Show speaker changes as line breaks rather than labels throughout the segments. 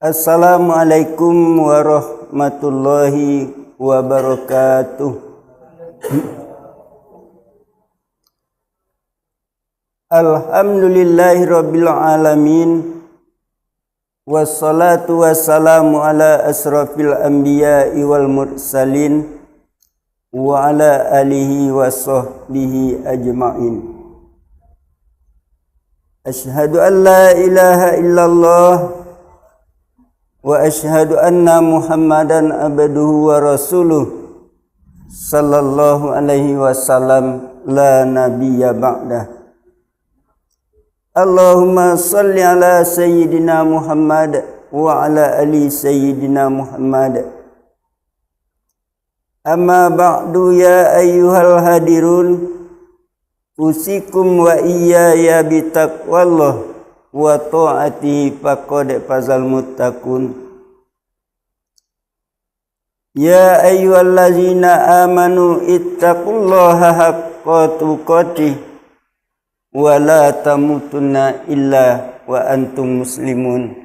Assalamualaikum warahmatullahi wabarakatuh. Alhamdulillahirabbil alamin. Wassalatu wassalamu ala asrafil anbiya'i wal mursalin wa ala alihi wa sahbihi ajma'in. Asyhadu an la ilaha illallah wa asyhadu anna Muhammadan abduhu wa rasuluh sallallahu alaihi wasallam la nabiyya ba'dah. Allahumma salli ala sayyidina Muhammad wa ala ali sayyidina Muhammad. Amma ba'du ya ayyuhal hadirun, usikum wa iyaya bitaqwallah wa ta'ati faqad fazal muttaqun. Ya ayyuhallazina amanu ittaqullaha haqqa tuqatih wa la tamutunna illa wa antum muslimun.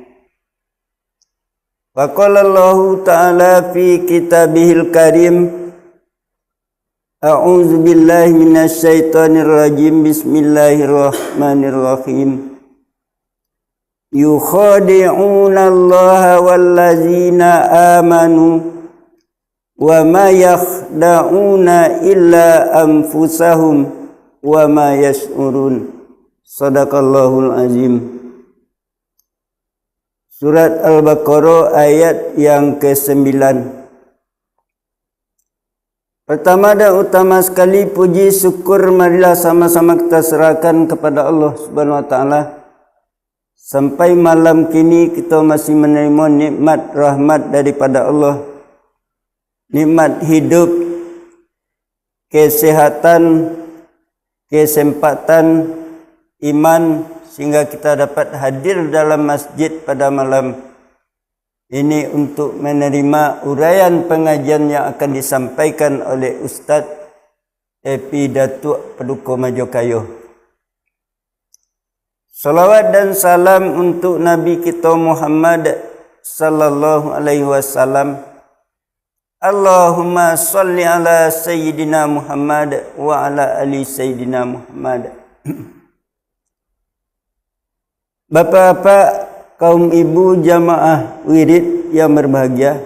Wa qala Allahu ta'ala fi kitabihil karim, a'udzu billahi minasy syaithanir rajim, bismillahirrahmanirrahim. Yukhadi'una Allaha wallazina amanu wa ma yakhda'una illa anfusahum wa ma yash'urun. Shadaqallahul azim. Surat Al-Baqarah ayat yang ke-9. Pertama dan utama sekali puji syukur marilah sama-sama kita serahkan kepada Allah Subhanahu wa taala. Sampai malam kini kita masih menerima nikmat rahmat daripada Allah. Nikmat hidup, kesehatan, kesempatan, iman, sehingga kita dapat hadir dalam masjid pada malam ini untuk menerima uraian pengajian yang akan disampaikan oleh Ustaz Epi Datuk Paduka Majokayo. Salawat dan salam untuk Nabi kita Muhammad sallallahu alaihi wasallam. Allahumma salli ala sayyidina Muhammad wa ala ali sayyidina Muhammad. Bapak-bapak, kaum ibu jamaah wirid yang berbahagia,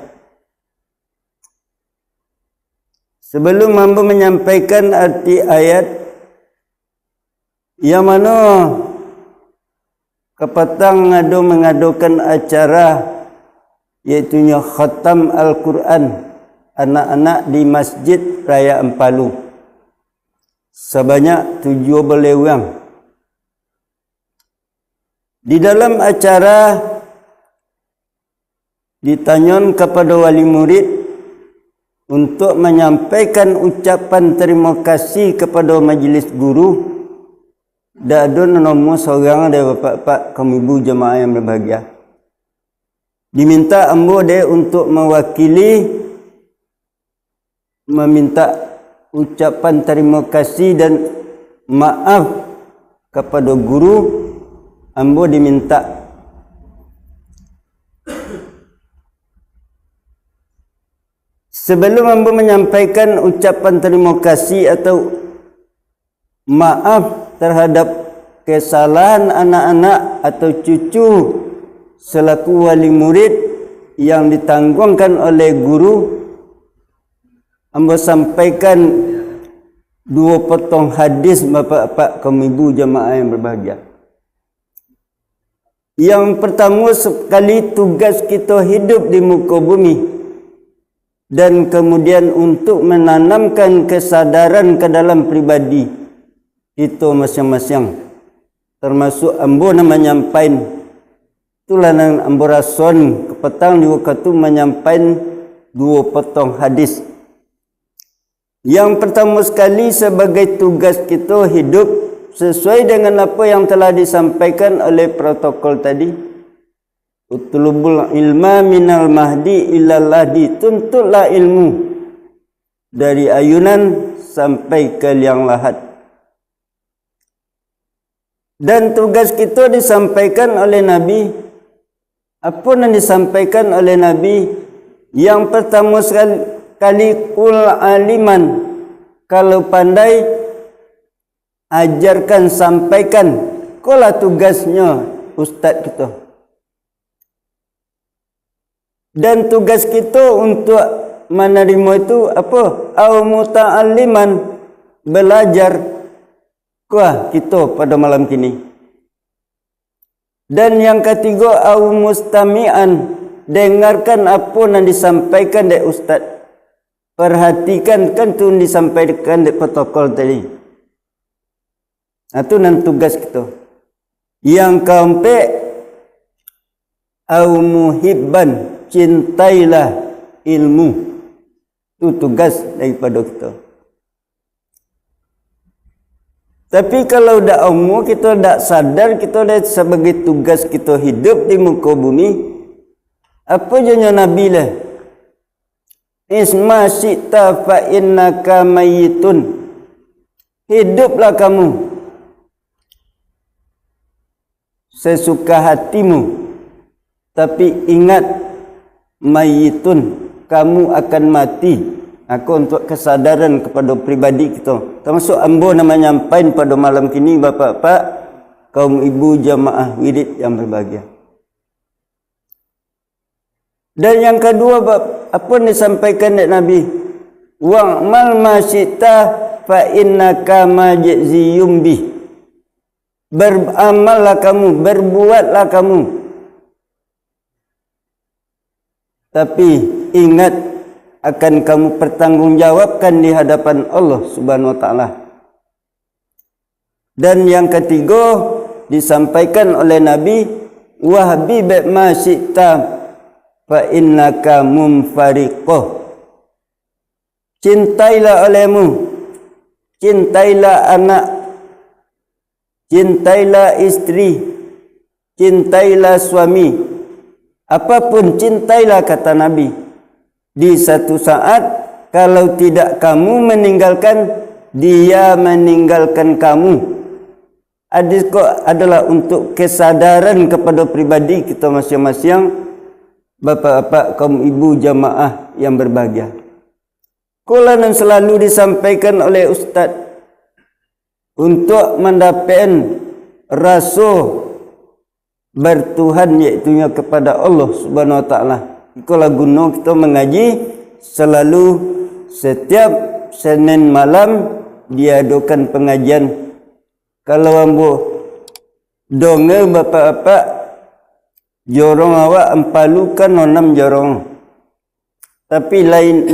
sebelum hamba menyampaikan arti ayat yang mana kepatang mengadukan acara iaitunya khatam Al-Quran anak-anak di Masjid Raya Empalu sebanyak 17 orang. Di dalam acara ditanyakan kepada wali murid untuk menyampaikan ucapan terima kasih kepada majlis guru. Dan ada nombor seorang dari bapak-bapak kaum ibu jemaah yang berbahagia. Diminta ambo dia untuk mewakili meminta ucapan terima kasih dan maaf kepada guru. Ambo diminta sebelum ambo menyampaikan ucapan terima kasih atau maaf terhadap kesalahan anak-anak atau cucu selaku wali murid yang ditanggungkan oleh guru, ambo sampaikan 2 potong hadis bapak-bapak kaum ibu jemaah yang berbahagia. Yang pertama sekali, tugas kita hidup di muka bumi dan kemudian untuk menanamkan kesadaran ke dalam pribadi kita masing-masing, termasuk ambo nama nyampain itulah nang ambo rason kepetang di waktu menyampaikan 2 potong hadis. Yang pertama sekali, sebagai tugas kita hidup sesuai dengan apa yang telah disampaikan oleh protokol tadi. Utlubul ilma minal mahdi ilal lahdi, tuntutlah ilmu dari ayunan sampai ke liang lahat. Dan tugas kita disampaikan oleh Nabi apa yang disampaikan oleh Nabi? Yang pertama sekali, kul aliman, kalau pandai ajarkan, sampaikan. Itulah tugasnya ustaz kita. Dan tugas kita untuk menerima itu apa? Au muta'alliman, belajar. Kuah kita pada malam kini. Dan yang ketiga, au mustami'an, dengarkan apa yang disampaikan oleh ustaz. Perhatikan kan tu disampaikan oleh protokol tadi. Itu nan tugas kita. Yang keempat, au muhibban, cintailah ilmu. Itu tugas daripada kita. Tapi kalau dah umur kita dah sadar kita dah sebagai tugas kita hidup di muka bumi, apa jadinya Nabi lah? Isma syi'ta fa innaka mayyitun. Hiduplah kamu sesuka hatimu, tapi ingat, mayyitun, kamu akan mati. Aku untuk kesadaran kepada pribadi kita, termasuk ambo nama nyampain pada malam kini, bapak-bapak, kaum ibu jamaah wirid yang berbahagia. Dan yang kedua, apa yang disampaikan oleh Nabi? Wa'mal ma syi'ta fa innaka majziyum bih. Beramallah kamu, berbuatlah kamu, tapi ingat, akan kamu pertanggungjawabkan di hadapan Allah Subhanahu wa taala. Dan yang ketiga disampaikan oleh Nabi, wahbi ma syi'ta fa innaka munfariqah. Cintailah olehmu, cintailah anak, cintailah istri, cintailah suami, apapun cintailah, kata Nabi. Di satu saat kalau tidak kamu meninggalkan, dia meninggalkan kamu. Hadis kok adalah untuk kesadaran kepada pribadi kita masing-masing, bapak-bapak, kaum ibu jamaah yang berbahagia. Kula yang selalu disampaikan oleh ustaz untuk mendapatkan rasa bertuhan, iaitu kepada Allah Subhanahu wa taala. Itulah guna kita mengaji selalu setiap Senin malam diadakan pengajian. Kalau ambo donge bapak-bapak jorong awak empalukan 6 jorong. Tapi lain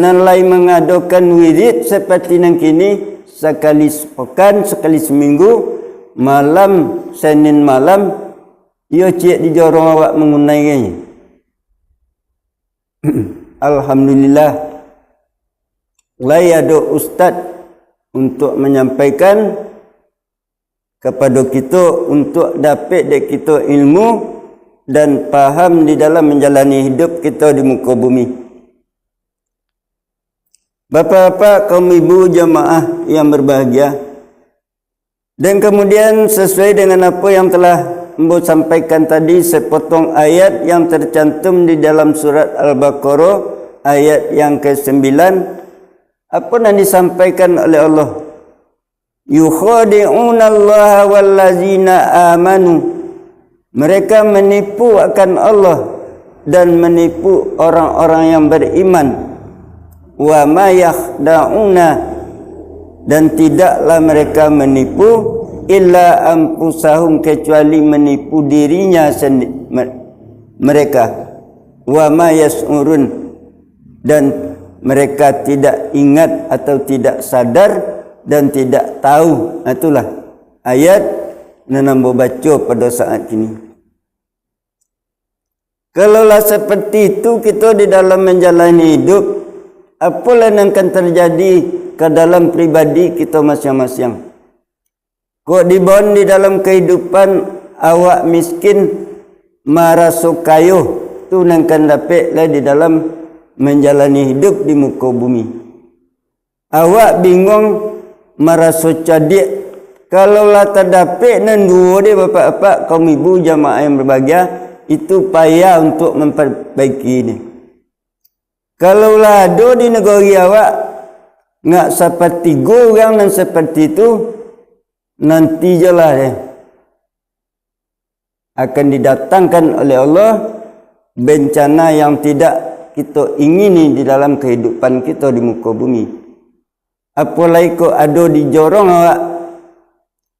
mengadakan wirid seperti nang kini sekali sepekan, sekali seminggu, malam Senin malam ia cik di jorong awak mengunainya. Alhamdulillah, ada ustaz untuk menyampaikan kepada kita untuk dapat dek kita ilmu dan faham di dalam menjalani hidup kita di muka bumi. Bapak-bapak, kaum ibu jamaah yang berbahagia, dan kemudian sesuai dengan apa yang telah Ambo sampaikan tadi, sepotong ayat yang tercantum di dalam surat Al-Baqarah ayat yang ke-9. Apa yang disampaikan oleh Allah? Yukhadi'una Allah wallazina amanu. Mereka menipu akan Allah dan menipu orang-orang yang beriman. Wa ma yakhda'una, dan tidaklah mereka menipu illa anfusahum, kecuali menipu dirinya mereka. Wa ma yas'urun, dan mereka tidak ingat atau tidak sadar dan tidak tahu. Itulah ayat yang ambo baca pada saat ini. Kalaulah seperti itu kita di dalam menjalani hidup, apalah yang akan terjadi ke dalam pribadi kita masing-masing. Kok dibon di dalam kehidupan awak miskin merasa kaya, tu nangkan dapatlah di dalam menjalani hidup di muka bumi. Awak bingung merasa cadik, kalau lah terdapat nan dua dia bapak-bapak, kaum ibu jamaah yang berbahagia, itu payah untuk memperbaiki ini. Kalau lado di negara awak ngak seperti orang dan seperti itu, nanti jelah akan didatangkan oleh Allah bencana yang tidak kita ingini di dalam kehidupan kita di muka bumi. Apalagi kau ada di jorong awak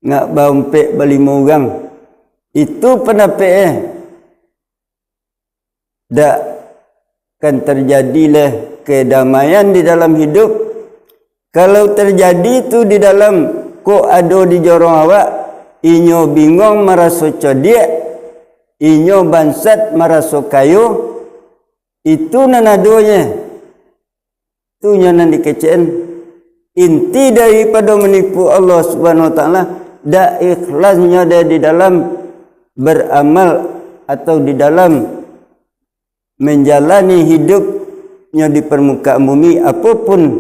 ngak bampek berlima orang, itu pendapat dak akan terjadilah kedamaian di dalam hidup. Kalau terjadi itu di dalam kok ada di jorong awak, inyo bingung merasa cerdik, inyo bansat merasa kayu, itu nanadonya, itu nyanan dikecen. Inti daripada menipu Allah Subhanahu Wa Taala, dak ikhlasnya dia di dalam beramal atau di dalam menjalani hidupnya di permukaan bumi. Apapun,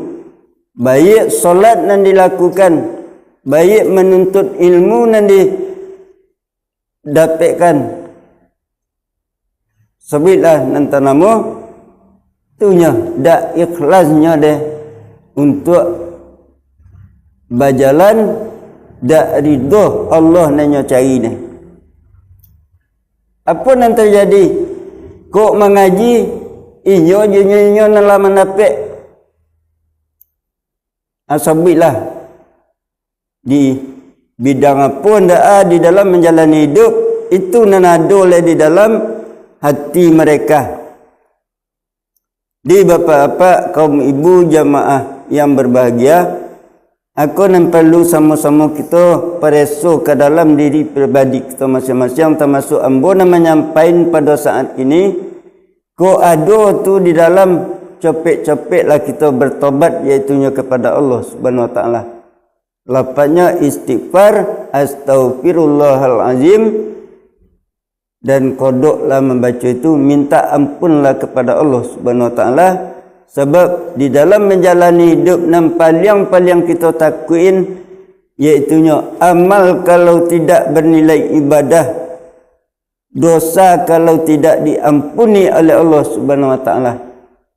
baik solat yang dilakukan, baik menuntut ilmu yang didapatkan, sebutlah nanti nama itunya dak ikhlasnya dia untuk berjalan dak ridho Allah nanya cari ni. Apa yang terjadi? Kok mengaji inyo nala mendapat asabilah di bidang apa ndak di dalam menjalani hidup, itu nanado le di dalam hati mereka. Di bapa-bapa, kaum ibu jamaah yang berbahagia, aku nan perlu sama-sama kita pereso ke dalam diri pribadi kita masing-masing, termasuk ambo nak menyampaikan pada saat ini, ko ada tu di dalam cepet-cepetlah kita bertobat, iaitunya kepada Allah Subhanahu Wa Taala. Lapanya istighfar, astaghfirullahalazim, dan kodoklah membaca itu, minta ampunlah kepada Allah Subhanahu Wa Taala. Sebab di dalam menjalani hidup yang paling kita takuin, iaitunya amal kalau tidak bernilai ibadah, dosa kalau tidak diampuni oleh Allah Subhanahu Wa Taala,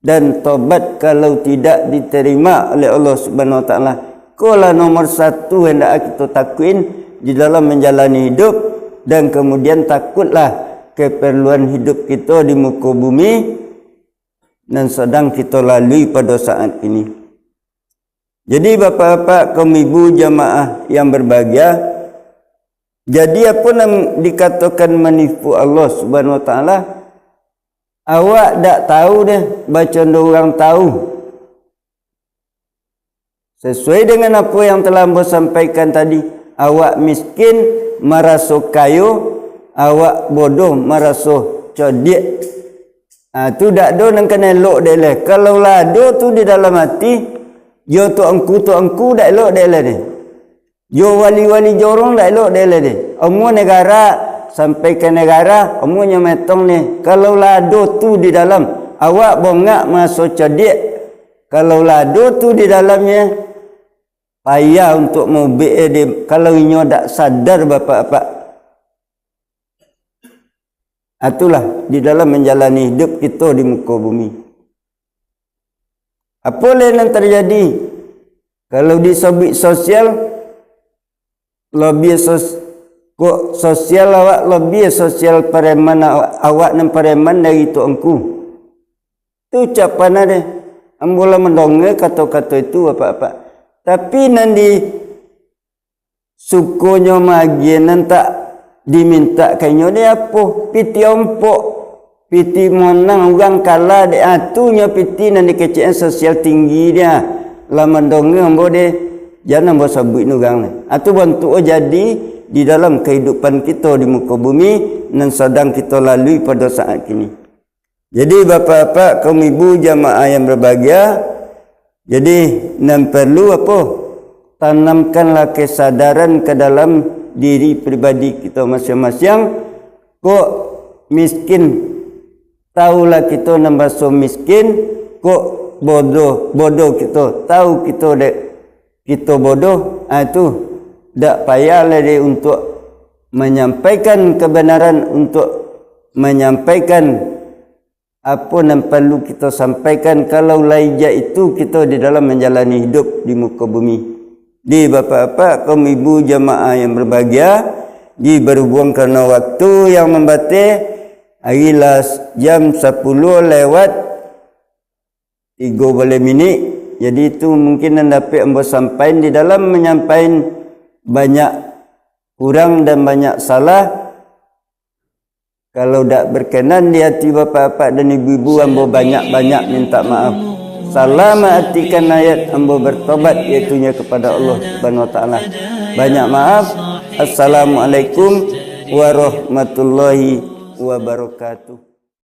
dan tobat kalau tidak diterima oleh Allah Subhanahu Wa Taala. Kola nomor satu hendak kita takuin di dalam menjalani hidup, dan kemudian takutlah keperluan hidup kita di muka bumi dan sedang kita lalui pada saat ini. Jadi bapa-bapa, kaum ibu jamaah yang berbahagia, jadi apa yang dikatakan menipu Allah Subhanahu Wa Taala, awak tak tahu deh, baca orang tahu. Sesuai dengan apa yang telah Ambo sampaikan tadi, awak miskin merasa kayu, awak bodoh merasa cerdik. Tu dak do nang kena elok dak le. Kalau lado tu di dalam hati, yo tu angku dak elok dak le ni. Yo wali-wali jorong dak elok dak le ni. Omu negara sampai ke negara, omunya metong ni. Kalau lado tu di dalam, awak bongak masuk cerdik. Kalau lado tu di dalamnya, payah untuk mau be kalau inyo dak sadar bapak-bapak. Itulah di dalam menjalani hidup kita di muka bumi. Apa yang terjadi? Kalau di sosial, lebih sosial awak, lebih sosial pareman awak dan pareman dari itu engku. Itu ucapan ada. Ambola mendongeng kata-kata itu apa-apa. Tapi nanti sukunya magian tak diminta kayaknya dia apa? Piti ompok, piti menang orang kalah dia atunya piti nanti kecil sosial tinggi dia. Lama dongeng ambo dia jangan ambo sabut nugang ni. Atu bentuk jadi di dalam kehidupan kita di muka bumi dan sedang kita lalui pada saat ini. Jadi bapa-bapa, kaum ibu jamaah yang berbahagia, jadi nan perlu apa? Tanamkanlah kesadaran ke dalam diri pribadi kita masing-masing. Kok miskin, tahulah kita nambaso miskin. Kok bodoh kita, tahu kita bodoh. Itu dak payahlah dia untuk menyampaikan kebenaran, untuk menyampaikan apa yang perlu kita sampaikan kalau laija itu kita di dalam menjalani hidup di muka bumi. Di bapak-bapak, kaum ibu jamaah yang berbahagia, di berhubung kerana waktu yang membatih, harilah jam 10 lewat 3 minit. Jadi itu mungkin anda dapat ambo sampaikan di dalam menyampaikan banyak kurang dan banyak salah. Kalau tak berkenan di hati bapak-bapak dan ibu-ibu, ambo banyak-banyak minta maaf. Salah mengartikan ayat ambo bertobat, iaitunya kepada Allah Subhanahu Wa Taala. Banyak maaf. Assalamualaikum warahmatullahi wabarakatuh.